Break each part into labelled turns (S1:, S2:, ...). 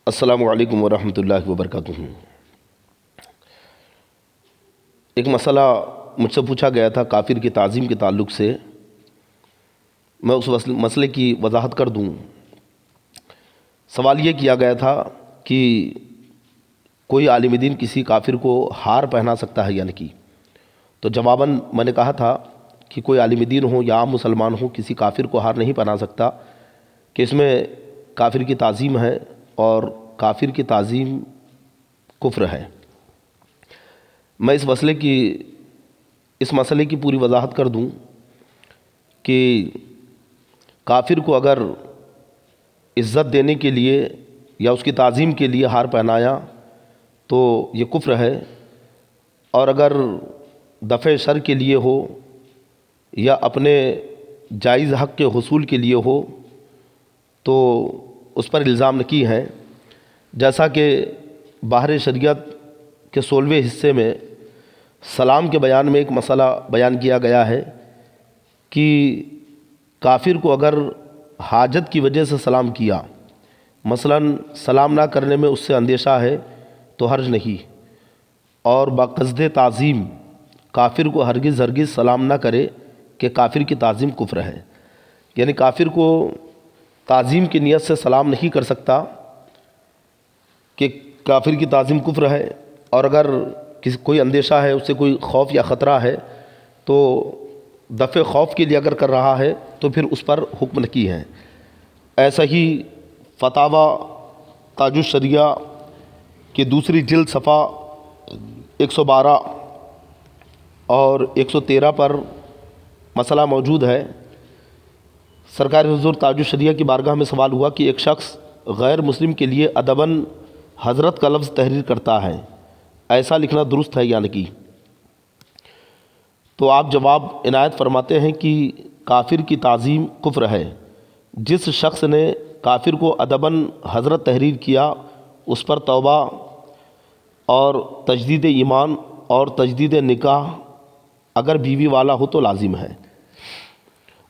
S1: السلام علیکم ورحمۃ اللہ وبرکاتہ۔ ایک مسئلہ مجھ سے پوچھا گیا تھا کافر کی تعظیم کے تعلق سے، میں اس مسئلے کی وضاحت کر دوں۔ سوال یہ کیا گیا تھا کہ کوئی عالم دین کسی کافر کو ہار پہنا سکتا ہے یا نہیں؟ تو جواباً میں نے کہا تھا کہ کوئی عالم دین ہو یا عام مسلمان ہو کسی کافر کو ہار نہیں پہنا سکتا، کہ اس میں کافر کی تعظیم ہے اور کافر کی تعظیم کفر ہے۔ میں اس مسئلے کی پوری وضاحت کر دوں کہ کافر کو اگر عزت دینے کے لیے یا اس کی تعظیم کے لیے ہار پہنایا تو یہ کفر ہے، اور اگر دفع شر کے لیے ہو یا اپنے جائز حق کے حصول کے لیے ہو تو اس پر الزام نکی ہے۔ جیسا کہ باہر شریعت کے 16ویں حصے میں سلام کے بیان میں ایک مسئلہ بیان کیا گیا ہے کہ کافر کو اگر حاجت کی وجہ سے سلام کیا، مثلا سلام نہ کرنے میں اس سے اندیشہ ہے تو حرج نہیں، اور بقصد تعظیم کافر کو ہرگز سلام نہ کرے کہ کافر کی تعظیم کفر ہے۔ یعنی کافر کو تعظیم کی نیت سے سلام نہیں کر سکتا کہ کافر کی تعظیم کفر ہے، اور اگر کوئی اندیشہ ہے، اس سے کوئی خوف یا خطرہ ہے تو دفع خوف کے لیے اگر کر رہا ہے تو پھر اس پر حکم نکی ہے۔ ایسا ہی فتاوی تاج الشریعہ کی دوسری جلد صفحہ 112 اور 113 پر مسئلہ موجود ہے۔ سرکار حضور تاج الشریعہ کی بارگاہ میں سوال ہوا کہ ایک شخص غیر مسلم کے لیے ادباً حضرت کا لفظ تحریر کرتا ہے، ایسا لکھنا درست ہے یا نہیں؟ تو آپ جواب عنایت فرماتے ہیں کہ کافر کی تعظیم کفر ہے۔ جس شخص نے کافر کو ادباً حضرت تحریر کیا اس پر توبہ اور تجدید ایمان اور تجدید نکاح اگر بیوی والا ہو تو لازم ہے،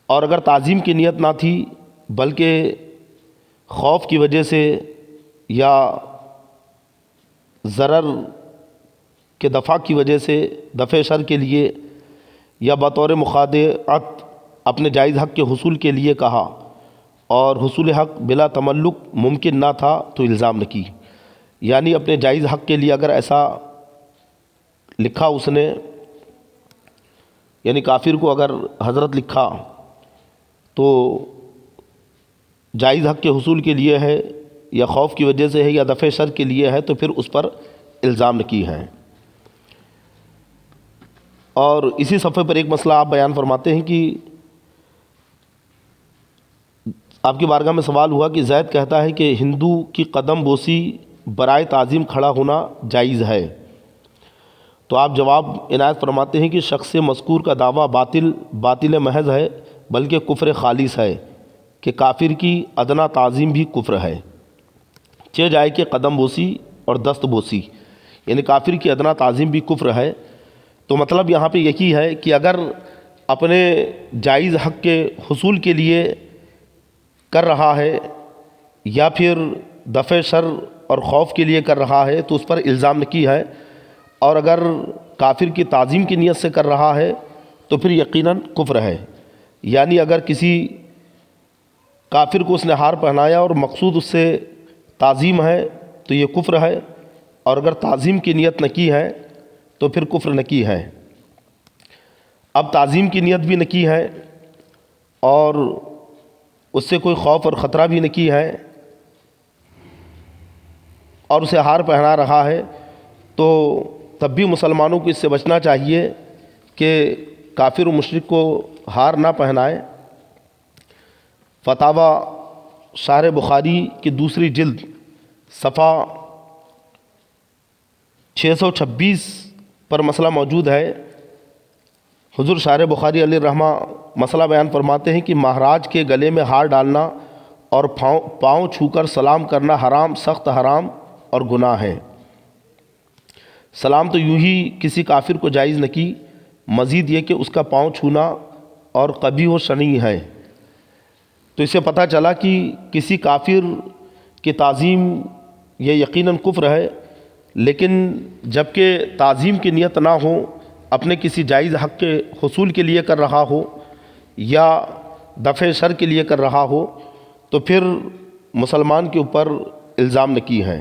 S1: اور اگر تعظیم کی نیت نہ تھی بلکہ خوف کی وجہ سے یا ضرر کے دفع کی وجہ سے، دفع شر کے لیے یا بطور مخادعت اپنے جائز حق کے حصول کے لیے کہا اور حصول حق بلا تملک ممکن نہ تھا تو الزام نکی۔ یعنی اپنے جائز حق کے لیے اگر ایسا لکھا اس نے، یعنی کافر کو اگر حضرت لکھا تو جائز حق کے حصول کے لیے ہے یا خوف کی وجہ سے ہے یا دفع شر کے لیے ہے تو پھر اس پر الزام نکی ہے۔ اور اسی صفحے پر ایک مسئلہ آپ بیان فرماتے ہیں کہ آپ کی بارگاہ میں سوال ہوا کہ زید کہتا ہے کہ ہندو کی قدم بوسی برائے تعظیم کھڑا ہونا جائز ہے، تو آپ جواب عنایت فرماتے ہیں کہ شخص مذکور کا دعویٰ باطل محض ہے بلکہ کفر خالص ہے، کہ کافر کی ادنا تعظیم بھی کفر ہے، چہ جائے کہ قدم بوسی اور دست بوسی، یعنی کافر کی ادنا تعظیم بھی کفر ہے۔ تو مطلب یہاں پہ یہی ہے کہ اگر اپنے جائز حق کے حصول کے لیے کر رہا ہے یا پھر دفع شر اور خوف کے لیے کر رہا ہے تو اس پر الزام نکی ہے، اور اگر کافر کی تعظیم کی نیت سے کر رہا ہے تو پھر یقیناً کفر ہے۔ یعنی اگر کسی کافر کو اس نے ہار پہنایا اور مقصود اس سے تعظیم ہے تو یہ کفر ہے، اور اگر تعظیم کی نیت نکی ہے تو پھر کفر نکی ہے۔ اب تعظیم کی نیت بھی نکی ہے اور اس سے کوئی خوف اور خطرہ بھی نکی ہے اور اسے ہار پہنا رہا ہے، تو تب بھی مسلمانوں کو اس سے بچنا چاہیے کہ کافر و مشرک کو ہار نہ پہنائے۔ فتاوی شرح بخاری کی دوسری جلد صفحہ 626 پر مسئلہ موجود ہے۔ حضور شارح بخاری علیہ الرحمہ مسئلہ بیان فرماتے ہیں کہ مہراج کے گلے میں ہار ڈالنا اور پاؤں چھو کر سلام کرنا حرام، سخت حرام اور گناہ ہے۔ سلام تو یوں ہی کسی کافر کو جائز نہ کی، مزید یہ کہ اس کا پاؤں چھونا اور قبیح و شنیع ہے۔ تو اس سے پتہ چلا کہ کسی کافر کی تعظیم یہ یقیناً کفر ہے، لیکن جب کہ تعظیم کی نیت نہ ہو، اپنے کسی جائز حق کے حصول کے لیے کر رہا ہو یا دفع شر کے لیے کر رہا ہو، تو پھر مسلمان کے اوپر الزام نکی ہیں۔